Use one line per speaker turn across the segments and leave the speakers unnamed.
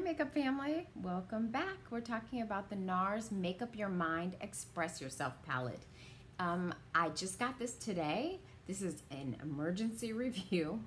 makeup family, welcome back. We're talking about the Nars Make Up Your Mind, Express Yourself palette. I just got this today. This is an emergency review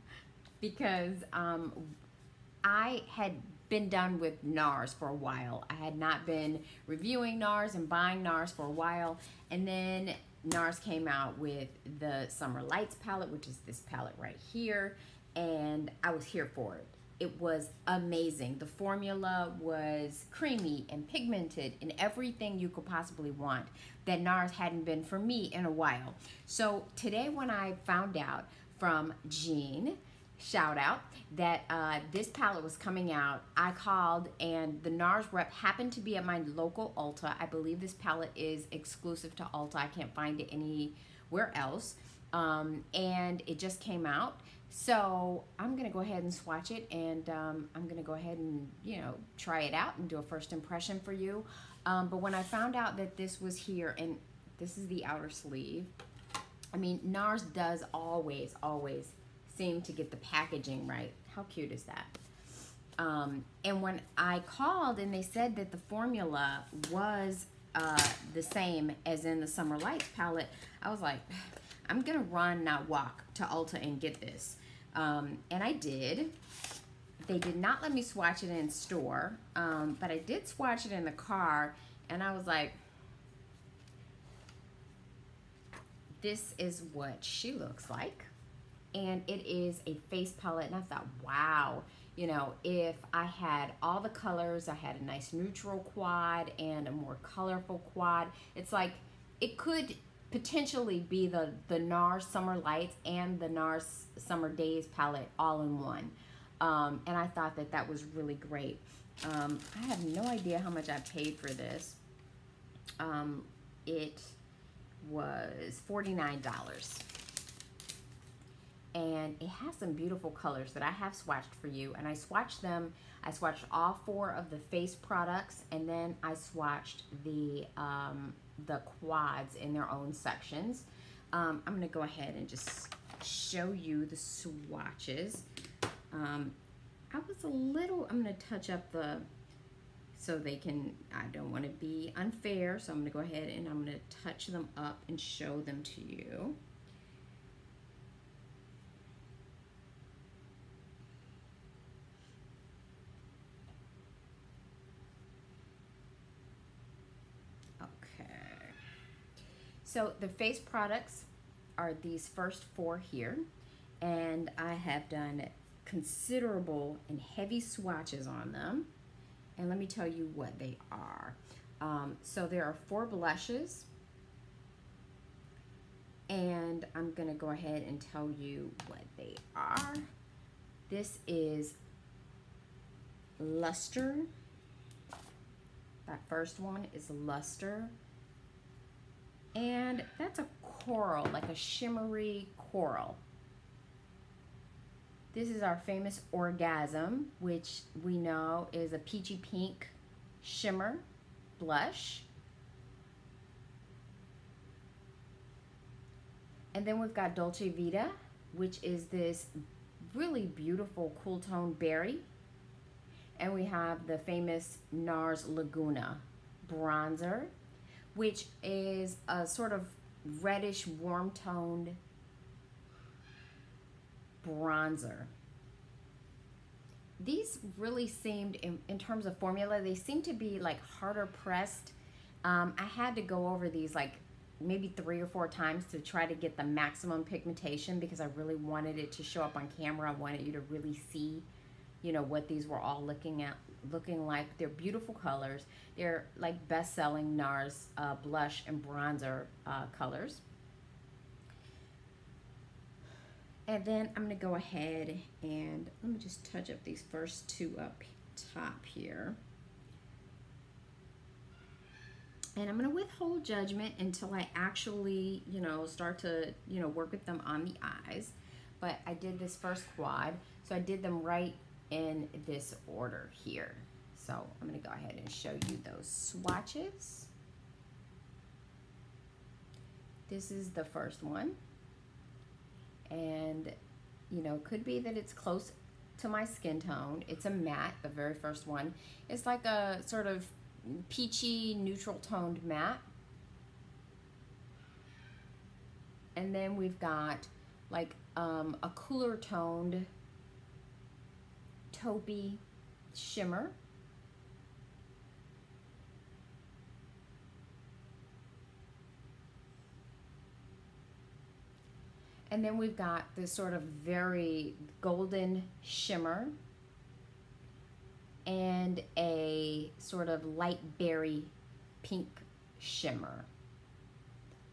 because I had been done with Nars for a while. I had not been reviewing Nars and buying Nars for a while, and then Nars came out with the Summer Lights palette, which is this palette right here, and I was here for it. It was amazing. The formula was creamy and pigmented and everything you could possibly want that Nars hadn't been for me in a while. So today when I found out from Jean, shout out, that this palette was coming out, I called and the Nars rep happened to be at my local Ulta. I believe this palette is exclusive to Ulta. I can't find it anywhere else. And it just came out. So I'm gonna go ahead and swatch it, and I'm gonna go ahead and try it out and do a first impression for you. But when I found out that this was here, and this is the outer sleeve, I mean, Nars does always seem to get the packaging right. How cute is that? And when I called and they said that the formula was the same as in the Summer Lights palette, I was like, I'm gonna run, not walk, to Ulta and get this. And I did. They did not let me swatch it in store, but I did swatch it in the car, and I was like, this is what she looks like. And it is a face palette, and I thought, wow, if I had all the colors, I had a nice neutral quad and a more colorful quad, it's like it could potentially be the Nars Summer Lights and the Nars Summer Days palette all in one. And I thought that that was really great. I have no idea how much I paid for this. It was $49. And it has some beautiful colors that I have swatched for you. And I swatched them. I swatched all 4 of the face products, and then I swatched the quads in their own sections. I'm gonna go ahead and just show you the swatches. I'm gonna touch up so they can, I don't wanna be unfair, so I'm gonna go ahead and I'm gonna touch them up and show them to you. So the face products are these first 4 here, and I have done considerable and heavy swatches on them, and let me tell you what they are. So there are 4 blushes, and I'm gonna go ahead and tell you what they are. This is Luster. That first one is Luster. And that's a coral, like a shimmery coral. This is our famous Orgasm, which we know is a peachy pink shimmer blush. And then we've got Dolce Vita, which is this really beautiful cool tone berry. And we have the famous Nars Laguna bronzer, which is a sort of reddish, warm-toned bronzer. These really seemed, in terms of formula, they seem to be like harder pressed. I had to go over these like maybe 3 or 4 times to try to get the maximum pigmentation because I really wanted it to show up on camera. I wanted you to really see what these were all looking like. They're beautiful colors. They're like best-selling Nars blush and bronzer colors. And then I'm gonna go ahead and let me just touch up these first 2 up top here. And I'm gonna withhold judgment until I actually, start to, work with them on the eyes. But I did this first quad, so I did them right in this order here. So I'm going to go ahead and show you those swatches. This is the first one, and could be that it's close to my skin tone. It's a matte, the very first one. It's like a sort of peachy, neutral toned matte. And then we've got like a cooler toned taupey shimmer. And then we've got this sort of very golden shimmer and a sort of light berry pink shimmer.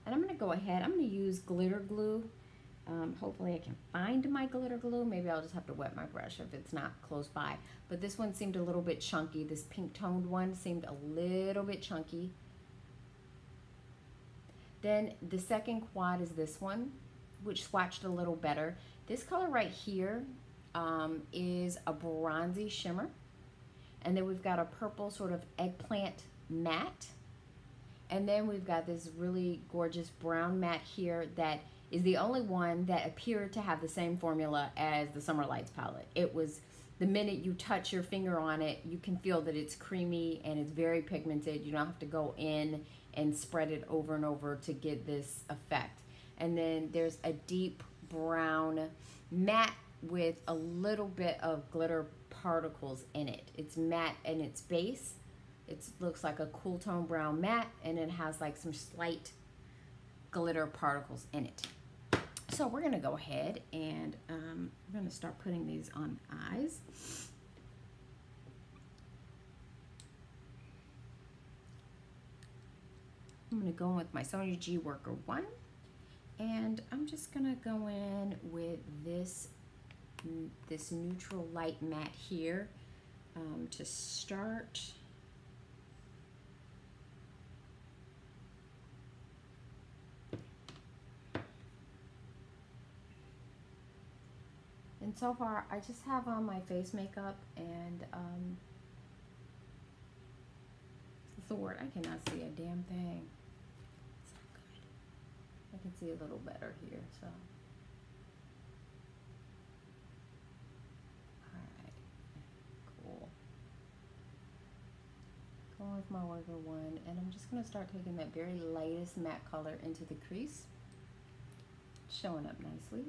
And I'm going to go ahead, I'm going to use glitter glue. Hopefully I can find my glitter glue. Maybe I'll just have to wet my brush if it's not close by. But this one seemed a little bit chunky. This pink toned one seemed a little bit chunky. Then the second quad is this one, which swatched a little better. This color right here is a bronzy shimmer. And then we've got a purple sort of eggplant matte. And then we've got this really gorgeous brown matte here that is the only one that appeared to have the same formula as the Summer Lights palette. It was, the minute you touch your finger on it, you can feel that it's creamy and it's very pigmented. You don't have to go in and spread it over and over to get this effect. And then there's a deep brown matte with a little bit of glitter particles in it. It's matte in its base. It looks like a cool tone brown matte, and it has like some slight glitter particles in it. So we're gonna go ahead and I'm gonna start putting these on eyes. I'm gonna go in with my Sonia G Worker 1, and I'm just gonna go in with this neutral light matte here to start. And so far, I just have on my face makeup and, what's the word? I cannot see a damn thing. It's not good. I can see a little better here, so. Alright, cool. Going with my Worker 1, and I'm just gonna start taking that very lightest matte color into the crease. Showing up nicely.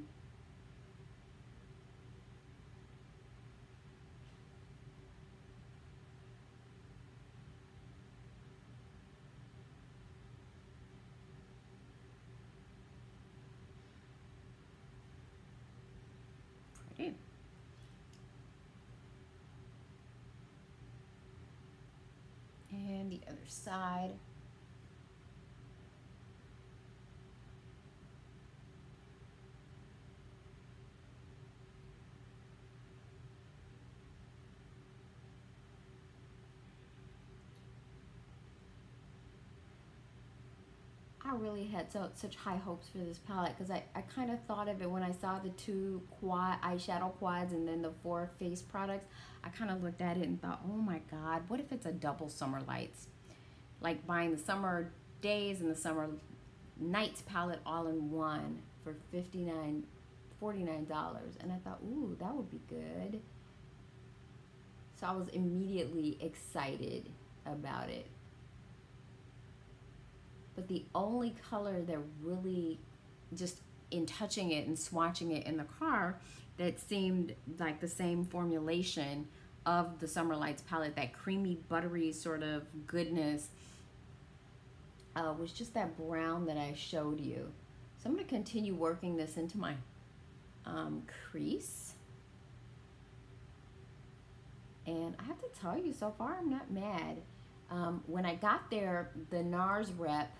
And the other side. I really had such high hopes for this palette because I kind of thought of it when I saw the 2 eyeshadow quads and then the 4 face products. I kind of looked at it and thought, oh my God, what if it's a double Summer Lights? Like buying the Summer Days and the Summer Nights palette all in one for $49. And I thought, ooh, that would be good. So I was immediately excited about it. But the only color that really, just in touching it and swatching it in the car, that seemed like the same formulation of the Summer Lights palette, that creamy, buttery sort of goodness, was just that brown that I showed you. So I'm going to continue working this into my crease. And I have to tell you, so far I'm not mad. When I got there, the Nars rep,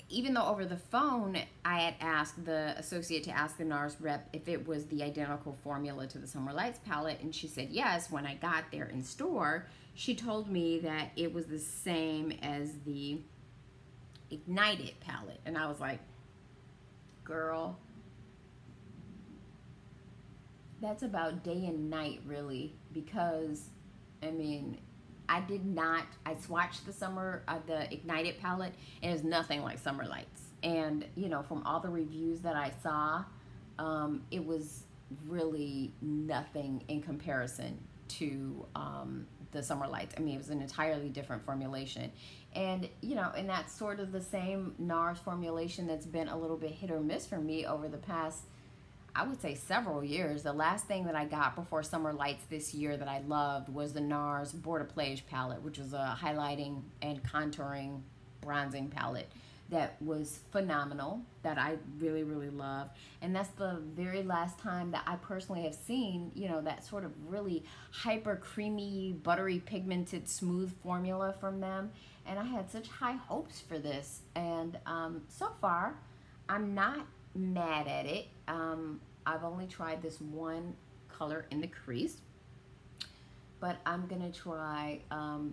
even though over the phone I had asked the associate to ask the Nars rep if it was the identical formula to the Summer Lights palette, and she said yes. When I got there in store, she told me that it was the same as the Ignited palette, and I was like, girl, that's about day and night, really, because I mean, I swatched the Ignited palette, and it's nothing like Summer Lights. And you know, from all the reviews that I saw, it was really nothing in comparison to the Summer Lights. I mean, it was an entirely different formulation. And, you know, and that's sort of the same NARS formulation that's been a little bit hit or miss for me over the past, I would say, several years. The last thing that I got before Summer Lights this year that I loved was the Nars Border Plage palette, which was a highlighting and contouring bronzing palette that was phenomenal, that I really, really love. And that's the very last time that I personally have seen, you know, that sort of really hyper creamy, buttery, pigmented, smooth formula from them. And I had such high hopes for this. And so far, I'm not mad at it. I've only tried this one color in the crease, but I'm gonna try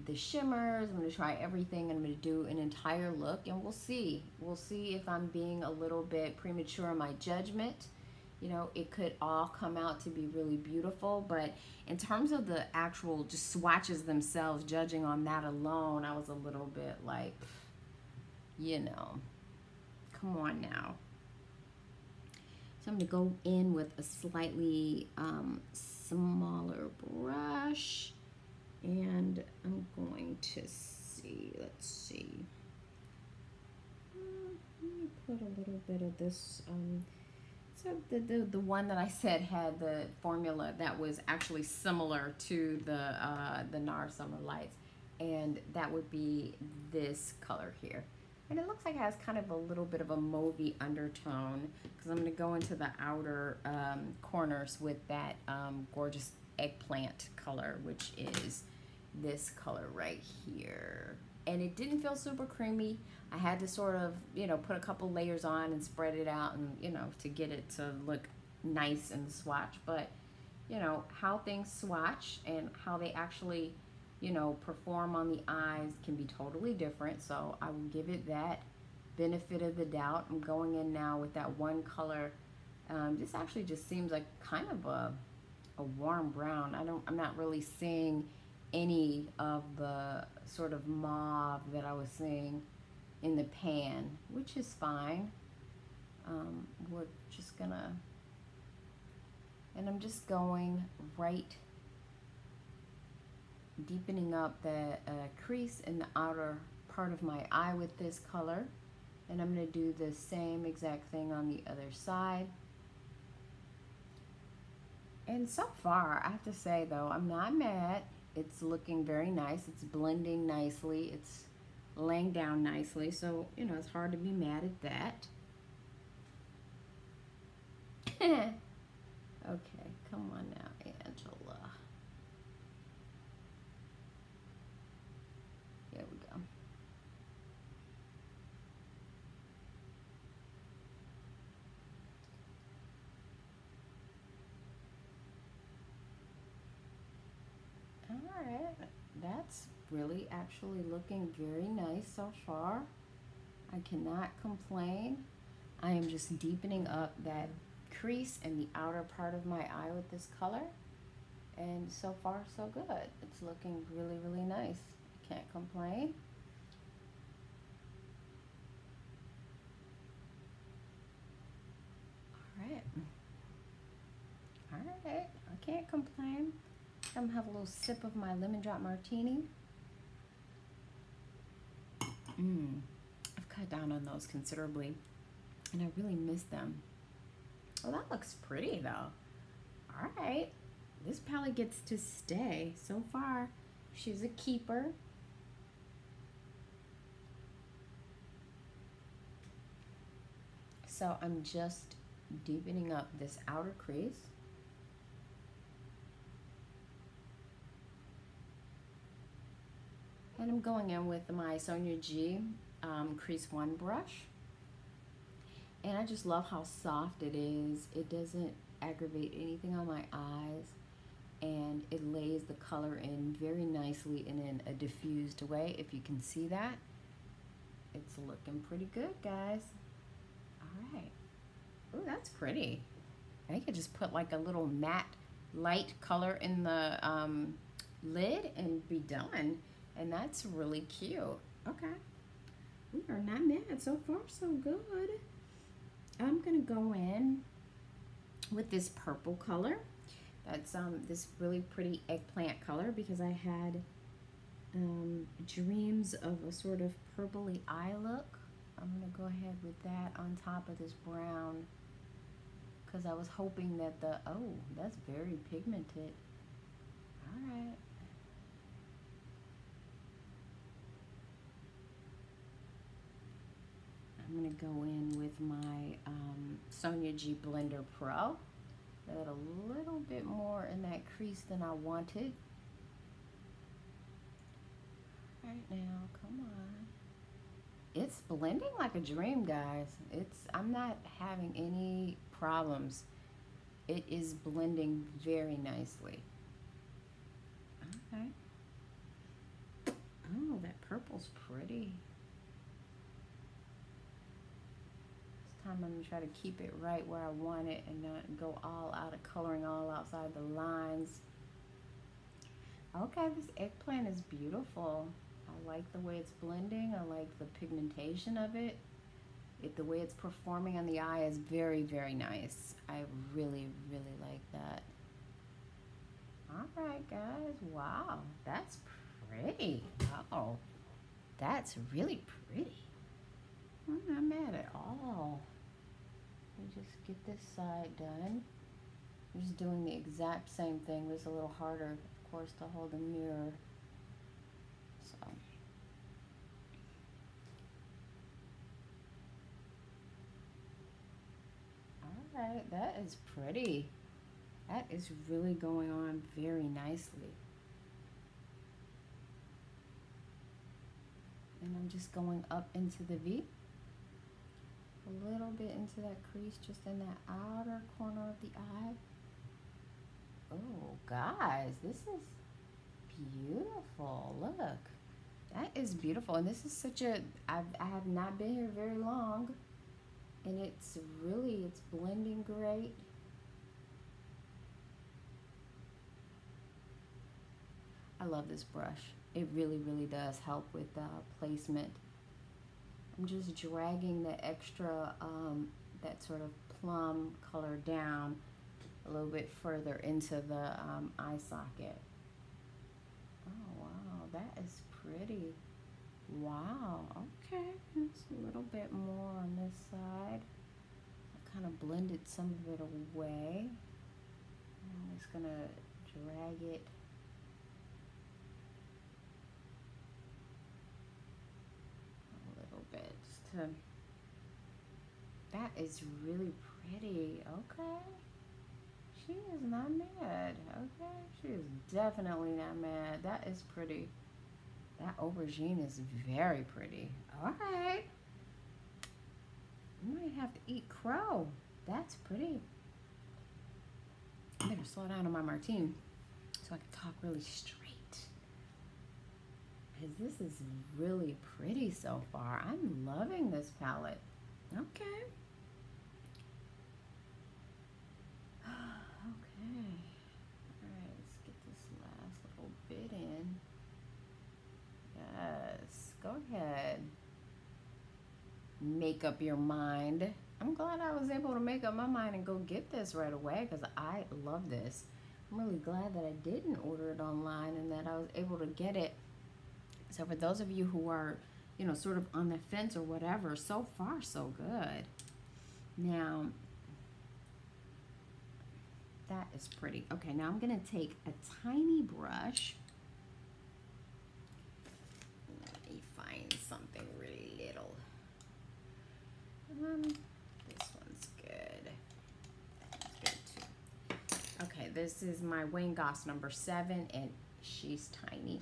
the shimmers. I'm gonna try everything. I'm gonna do an entire look, and we'll see. We'll see if I'm being a little bit premature in my judgment. You know, it could all come out to be really beautiful, but in terms of the actual just swatches themselves, judging on that alone, I was a little bit like, you know, come on now. So I'm going to go in with a slightly smaller brush, and I'm going to see, let's see. Let me put a little bit of this. So the one that I said had the formula that was actually similar to the NARS Summer Lights, and that would be this color here. And it looks like it has kind of a little bit of a mauvey undertone, because I'm going to go into the outer corners with that gorgeous eggplant color, which is this color right here. And it didn't feel super creamy. I had to sort of, you know, put a couple layers on and spread it out, and, you know, to get it to look nice in the swatch. But, you know, how things swatch and how they actually, you know, perform on the eyes can be totally different. So I will give it that benefit of the doubt. I'm going in now with that one color. This actually just seems like kind of a warm brown. I'm not really seeing any of the sort of mauve that I was seeing in the pan, which is fine. We're just gonna, and I'm just going right, deepening up the crease in the outer part of my eye with this color. And I'm going to do the same exact thing on the other side. And so far, I have to say though, I'm not mad. It's looking very nice. It's blending nicely. It's laying down nicely. So, you know, it's hard to be mad at that. Okay, come on now, Angela. Here we go. All right, that's really actually looking very nice so far. I cannot complain. I am just deepening up that crease in the outer part of my eye with this color, and so far so good. It's looking really, really nice. Can't complain. All right, I can't complain. I'm gonna have a little sip of my lemon drop martini. I've cut down on those considerably, and I really miss them. Oh, that looks pretty though. All right, this palette gets to stay. So far, she's a keeper. So I'm just deepening up this outer crease. And I'm going in with my Sonia G Crease 1 brush. And I just love how soft it is. It doesn't aggravate anything on my eyes. And it lays the color in very nicely and in a diffused way. If you can see that, it's looking pretty good, guys. All right. Oh, that's pretty. I could just put like a little matte light color in the lid and be done. And that's really cute. Okay. We are not mad. So far, so good. I'm going to go in with this purple color. That's this really pretty eggplant color, because I had dreams of a sort of purpley eye look. I'm gonna go ahead with that on top of this brown, because I was hoping that oh, that's very pigmented. All right. I'm gonna go in with my Sonia G Blender Pro. Got a little bit more in that crease than I wanted. Right now, come on. It's blending like a dream, guys. I'm not having any problems. It is blending very nicely. Okay. Oh, that purple's pretty. This time I'm gonna try to keep it right where I want it and not go all out of coloring all outside the lines. Okay, this eggplant is beautiful. I like the way it's blending. I like the pigmentation of it. The way it's performing on the eye is very, very nice. I really, really like that. All right, guys. Wow, that's pretty. Oh, that's really pretty. I'm not mad at all. Let me just get this side done. I'm just doing the exact same thing. It's a little harder, of course, to hold a mirror. So. All right, that is pretty. That is really going on very nicely. And I'm just going up into the V. A little bit into that crease, just in that outer corner of the eye. Oh, guys, this is beautiful. Look, that is beautiful. And this is such a, I have not been here very long. And it's blending great. I love this brush. It really, really does help with placement. I'm just dragging the extra, that sort of plum color down a little bit further into the eye socket. Oh, wow, that is pretty. Wow, okay, it's a little bit more on this side. I kind of blended some of it away. I'm just gonna drag it a little bit just to, that is really pretty. Okay, she is not mad. Okay, she is definitely not mad. That is pretty. That aubergine is very pretty. All right. You might have to eat crow. That's pretty. I better slow down on my martini so I can talk really straight. Because this is really pretty so far. I'm loving this palette. Okay. Okay. All right, let's get this last little bit in. Yes, go ahead. Make up your mind. I'm glad I was able to make up my mind and go get this right away, because I love this. I'm really glad that I didn't order it online and that I was able to get it. So for those of you who are, you know, sort of on the fence or whatever, so far so good. Now, that is pretty. Okay, now I'm going to take a tiny brush. Let me find something really little. This one's good. That's good too. Okay, this is my Wayne Goss number 7, and she's tiny.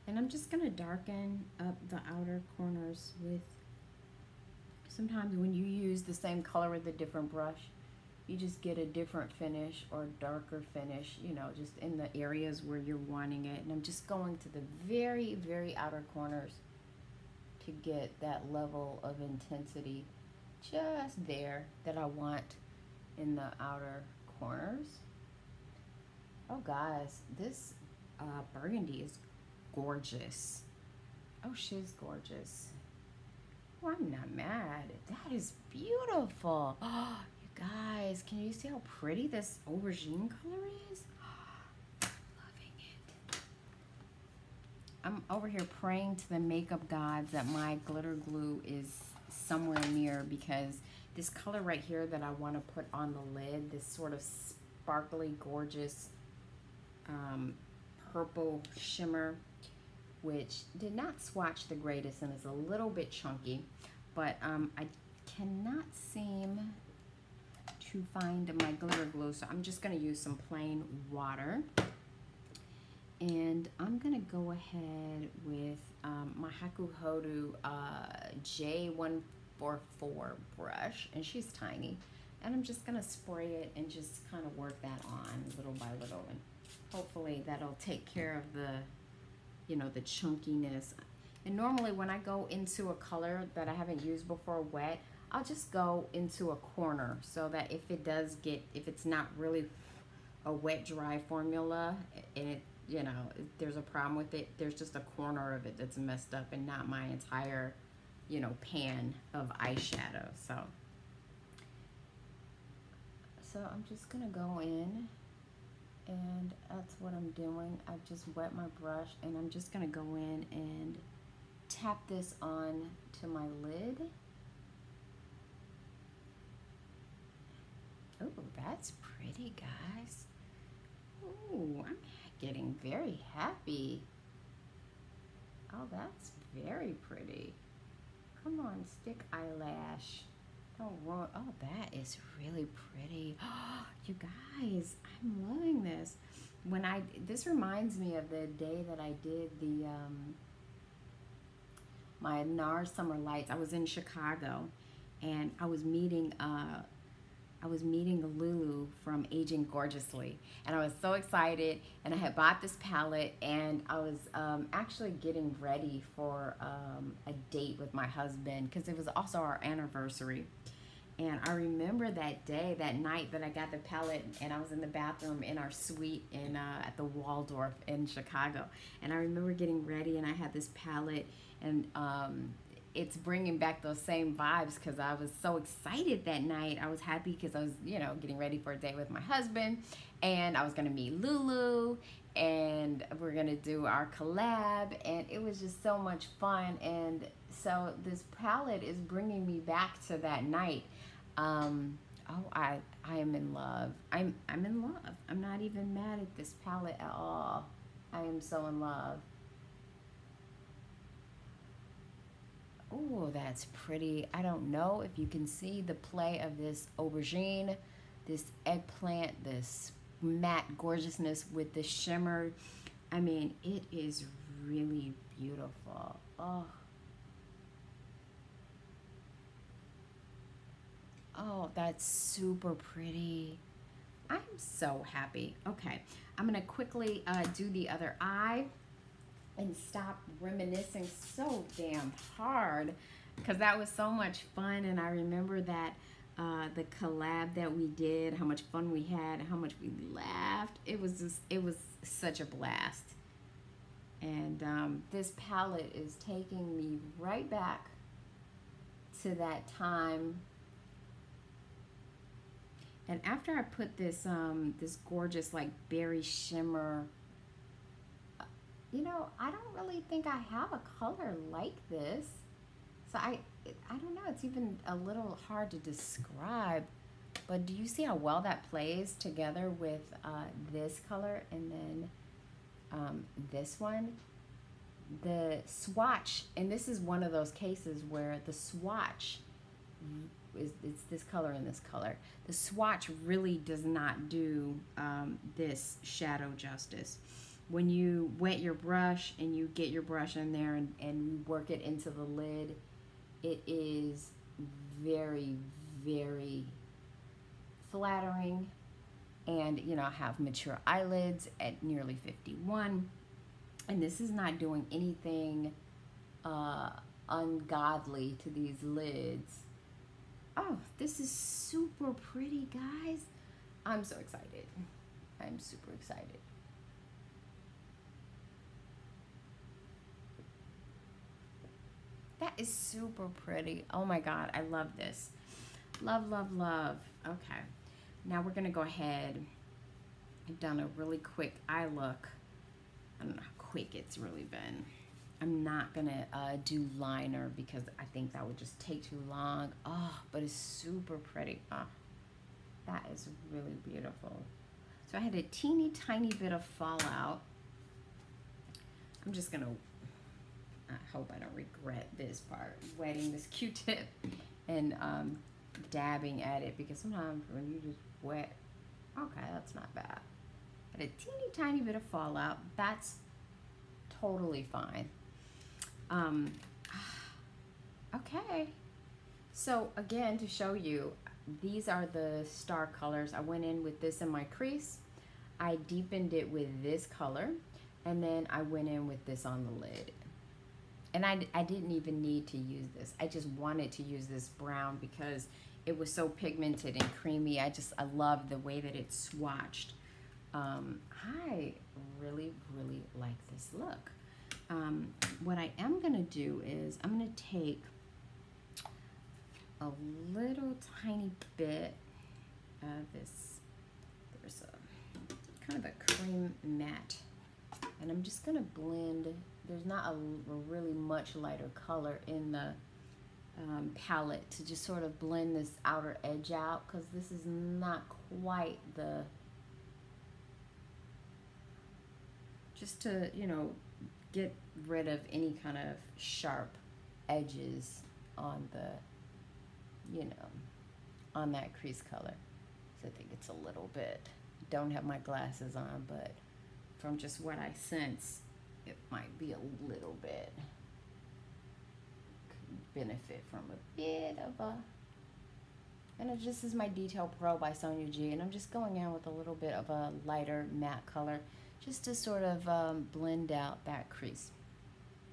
And I'm just gonna darken up the outer corners with, sometimes when you use the same color with a different brush, you just get a different finish or darker finish, you know, just in the areas where you're wanting it. And I'm just going to the very, very outer corners to get that level of intensity just there that I want in the outer corners. Oh, guys, this burgundy is gorgeous. Oh, she's gorgeous. Oh, I'm not mad. That is beautiful. Oh, you Guys, can you see how pretty this aubergine color is? Loving it. I'm over here praying to the makeup gods that my glitter glue is somewhere near, because this color right here that I want to put on the lid, this sort of sparkly, gorgeous purple shimmer, which did not swatch the greatest and is a little bit chunky, but I cannot seem to find my glitter glue, so I'm just going to use some plain water. And I'm going to go ahead with my Haku Hodu J144 brush, and she's tiny. And I'm just going to spray it and just kind of work that on little by little. And hopefully that'll take care of the, you know, the chunkiness. And normally when I go into a color that I haven't used before wet, I'll just go into a corner, so that if it does get, if it's not really a wet dry formula and it, you know, there's a problem with it, there's just a corner of it that's messed up and not my entire, you know, pan of eyeshadow. So I'm just gonna go in, and that's what I'm doing. I've just wet my brush, and I'm just gonna go in and tap this on to my lid. Oh, that's pretty, guys. Oh, I'm getting very happy. Oh, that's very pretty. Come on, stick eyelash. Don't ruin. Oh, that is really pretty. You guys, I'm loving this. This reminds me of the day that I did the my Nars Summer Lights. I was in Chicago, and I was meeting Lulu from Aging Gorgeously, and I was so excited, and I had bought this palette, and I was actually getting ready for a date with my husband, because it was also our anniversary. And I remember that day, that night that I got the palette, and I was in the bathroom in our suite in at the Waldorf in Chicago, and I remember getting ready, and I had this palette, and it's bringing back those same vibes, because I was so excited that night. I was happy because I was, you know, getting ready for a date with my husband, and I was going to meet Lulu, and we're going to do our collab, and it was just so much fun. And so this palette is bringing me back to that night. I am in love. I'm in love. I'm not even mad at this palette at all. I am so in love. Oh, that's pretty. I don't know if you can see the play of this aubergine, this eggplant, this matte gorgeousness with the shimmer. I mean, it is really beautiful. Oh. Oh, that's super pretty. I'm so happy. Okay, I'm gonna quickly do the other eye and stop reminiscing so damn hard, because that was so much fun. And I remember that the collab that we did, how much fun we had, how much we laughed. It was such a blast. And this palette is taking me right back to that time. And after I put this this gorgeous like berry shimmer, you know, I don't really think I have a color like this. So I don't know, it's even a little hard to describe. But do you see how well that plays together with this color and then this one? The swatch, and this is one of those cases where the swatch it's this color and this color. The swatch really does not do this shadow justice. When you wet your brush and you get your brush in there and you work it into the lid, it is very, very flattering. And, you know, I have mature eyelids at nearly 51. And this is not doing anything ungodly to these lids. Oh, this is super pretty, guys. I'm so excited. I'm super excited. That is super pretty. Oh my God, I love this. Love, love, love. Okay, now we're gonna go ahead. I've done a really quick eye look. I don't know how quick it's really been. I'm not gonna do liner because I think that would just take too long. Oh, but it's super pretty. Oh, that is really beautiful. So I had a teeny tiny bit of fallout. I'm just gonna, I hope I don't regret this part, wetting this Q-tip and dabbing at it, because sometimes when you just wet, okay, that's not bad. But a teeny tiny bit of fallout, that's totally fine. Okay, so again, to show you, these are the star colors. I went in with this in my crease. I deepened it with this color, and then I went in with this on the lid. And I didn't even need to use this. I just wanted to use this brown because it was so pigmented and creamy. I love the way that it swatched. I really, really like this look. What I am gonna do is I'm gonna take a little tiny bit of this, there's a kind of a cream matte, and I'm just gonna blend. There's not a really much lighter color in the palette to just sort of blend this outer edge out, because this is not quite the, just to, you know, get rid of any kind of sharp edges on the, you know, on that crease color. So I think it's a little bit, don't have my glasses on, but from just what I sense, it might be a little bit, could benefit from a bit of a, and it just is my Detail Pro by Sonia G, and I'm just going in with a little bit of a lighter matte color just to sort of blend out that crease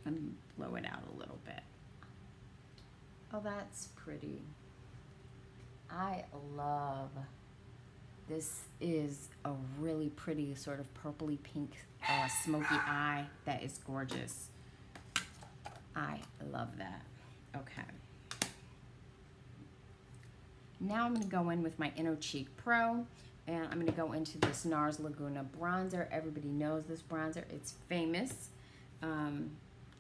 and blow it out a little bit. Oh, that's pretty. I love, this is a really pretty sort of purpley pink smoky eye that is gorgeous. I love that. Okay. Now I'm gonna go in with my Inner Cheek Pro, and I'm gonna go into this Nars Laguna bronzer. Everybody knows this bronzer, it's famous.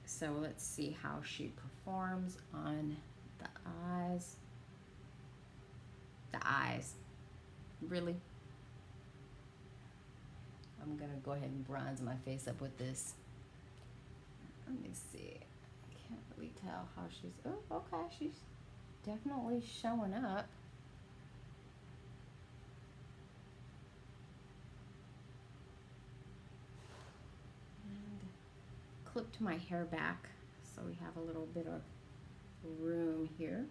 So let's see how she performs on the eyes. The eyes, really? I'm gonna go ahead and bronze my face up with this. Let me see, I can't really tell how she's, oh, okay, she's definitely showing up. And clipped my hair back so we have a little bit of room here.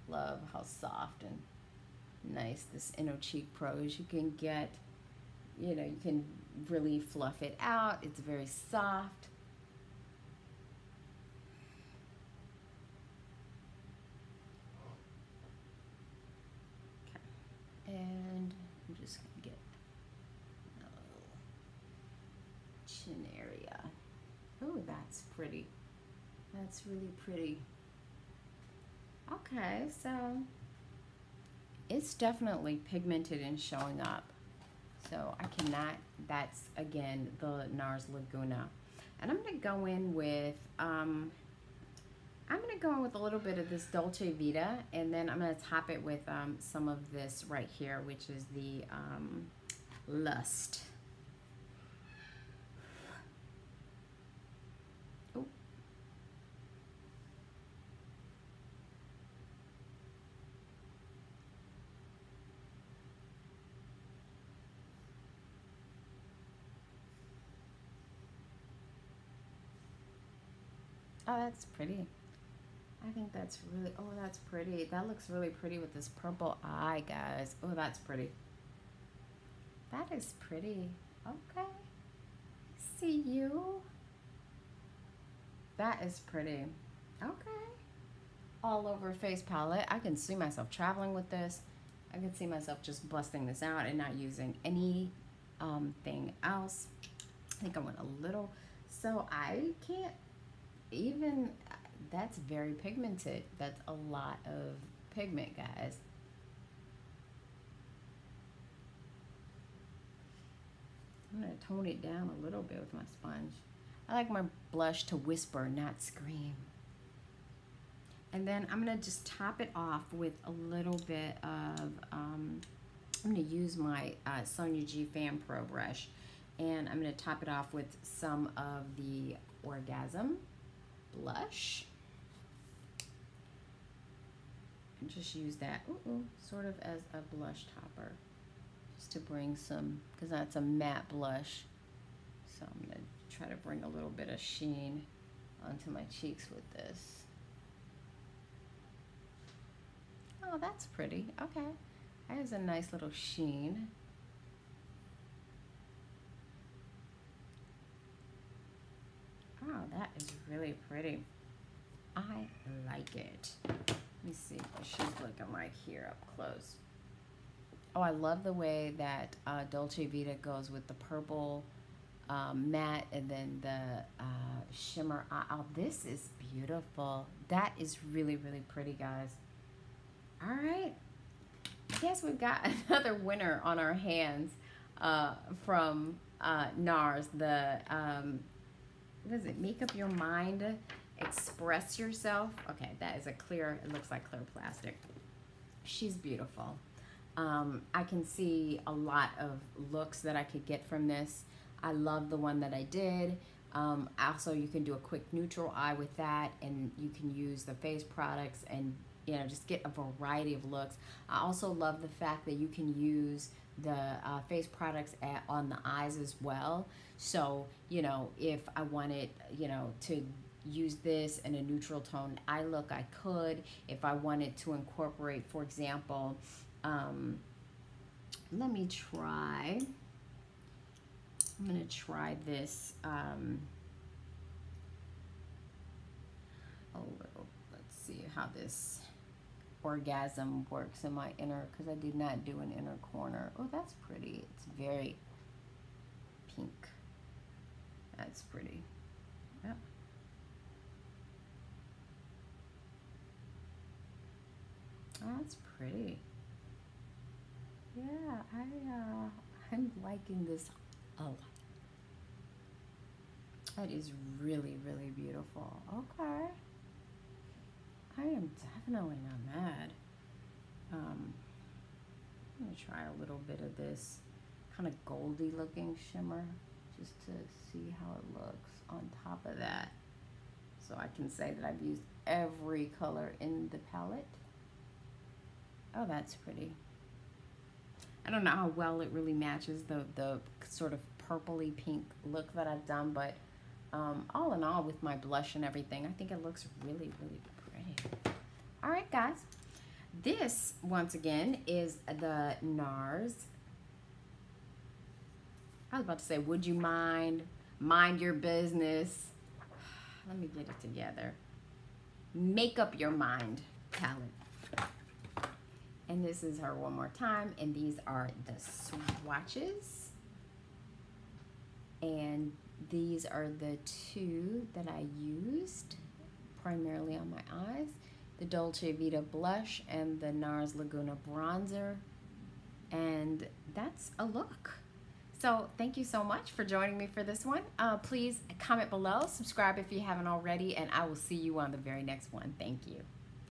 Love how soft and nice this Inner Cheek Pro is. You can get, you know, you can really fluff it out. It's very soft. Okay. And I'm just gonna get a little chin area. Oh, that's pretty. That's really pretty. Okay, so it's definitely pigmented and showing up. So I cannot, that's again the Nars Laguna. And I'm gonna go in with a little bit of this Dolce Vita, and then I'm gonna top it with some of this right here, which is the Lust. Oh, that's pretty. I think that's really, oh, that's pretty. That looks really pretty with this purple eye, guys. Oh, that's pretty. That is pretty. Okay. See you. That is pretty. Okay. All over face palette. I can see myself traveling with this. I can see myself just busting this out and not using any thing else. I think I went a little, so I can't even, That's very pigmented. That's a lot of pigment, guys. I'm going to tone it down a little bit with my sponge. I like my blush to whisper, not scream. And then I'm going to just top it off with a little bit of, I'm going to use my Sonia G Fan Pro brush. And I'm going to top it off with some of the Orgasm Blush. And just use that sort of as a blush topper. Just to bring some, because that's a matte blush. So I'm going to try to bring a little bit of sheen onto my cheeks with this. Oh, that's pretty. Okay. That has a nice little sheen. Oh, that is really pretty. I like it. Let me see what she's looking like here up close. Oh, I love the way that Dolce Vita goes with the purple matte and then the shimmer. Oh, this is beautiful. That is really, really pretty, guys. All right. I guess we've got another winner on our hands from Nars. The, what is it? Make Up Your Mind, Express Yourself. Okay, that is a clear, it looks like clear plastic. She's beautiful. I can see a lot of looks that I could get from this. I love the one that I did. Also, you can do a quick neutral eye with that, and you can use the face products and, you know, just get a variety of looks. I also love the fact that you can use the face products on the eyes as well. So, you know, if I wanted, you know, to use this in a neutral tone eye look, I could. If I wanted to incorporate, for example, let me try. I'm going to try this a little. Let's see how this Orgasm works in my inner, because I did not do an inner corner. Oh, that's pretty. It's very pink. That's pretty. Yep. Oh, that's pretty. Yeah, I'm liking this a lot. That is really, really beautiful. Okay. I am definitely not mad. I'm going to try a little bit of this kind of goldy looking shimmer just to see how it looks on top of that. So I can say that I've used every color in the palette. Oh, that's pretty. I don't know how well it really matches the sort of purpley pink look that I've done, but all in all, with my blush and everything, I think it looks really, really pretty. All right, guys. This, once again, is the Nars. I was about to say, would you mind? Mind your business. Let me get it together. Make Up Your Mind palette. And this is her one more time. And these are the swatches. And these are the two that I used primarily on my eyes. The Dolce Vita blush and the Nars Laguna bronzer. And that's a look. So thank you so much for joining me for this one. Please comment below, subscribe if you haven't already, and I will see you on the very next one. Thank you.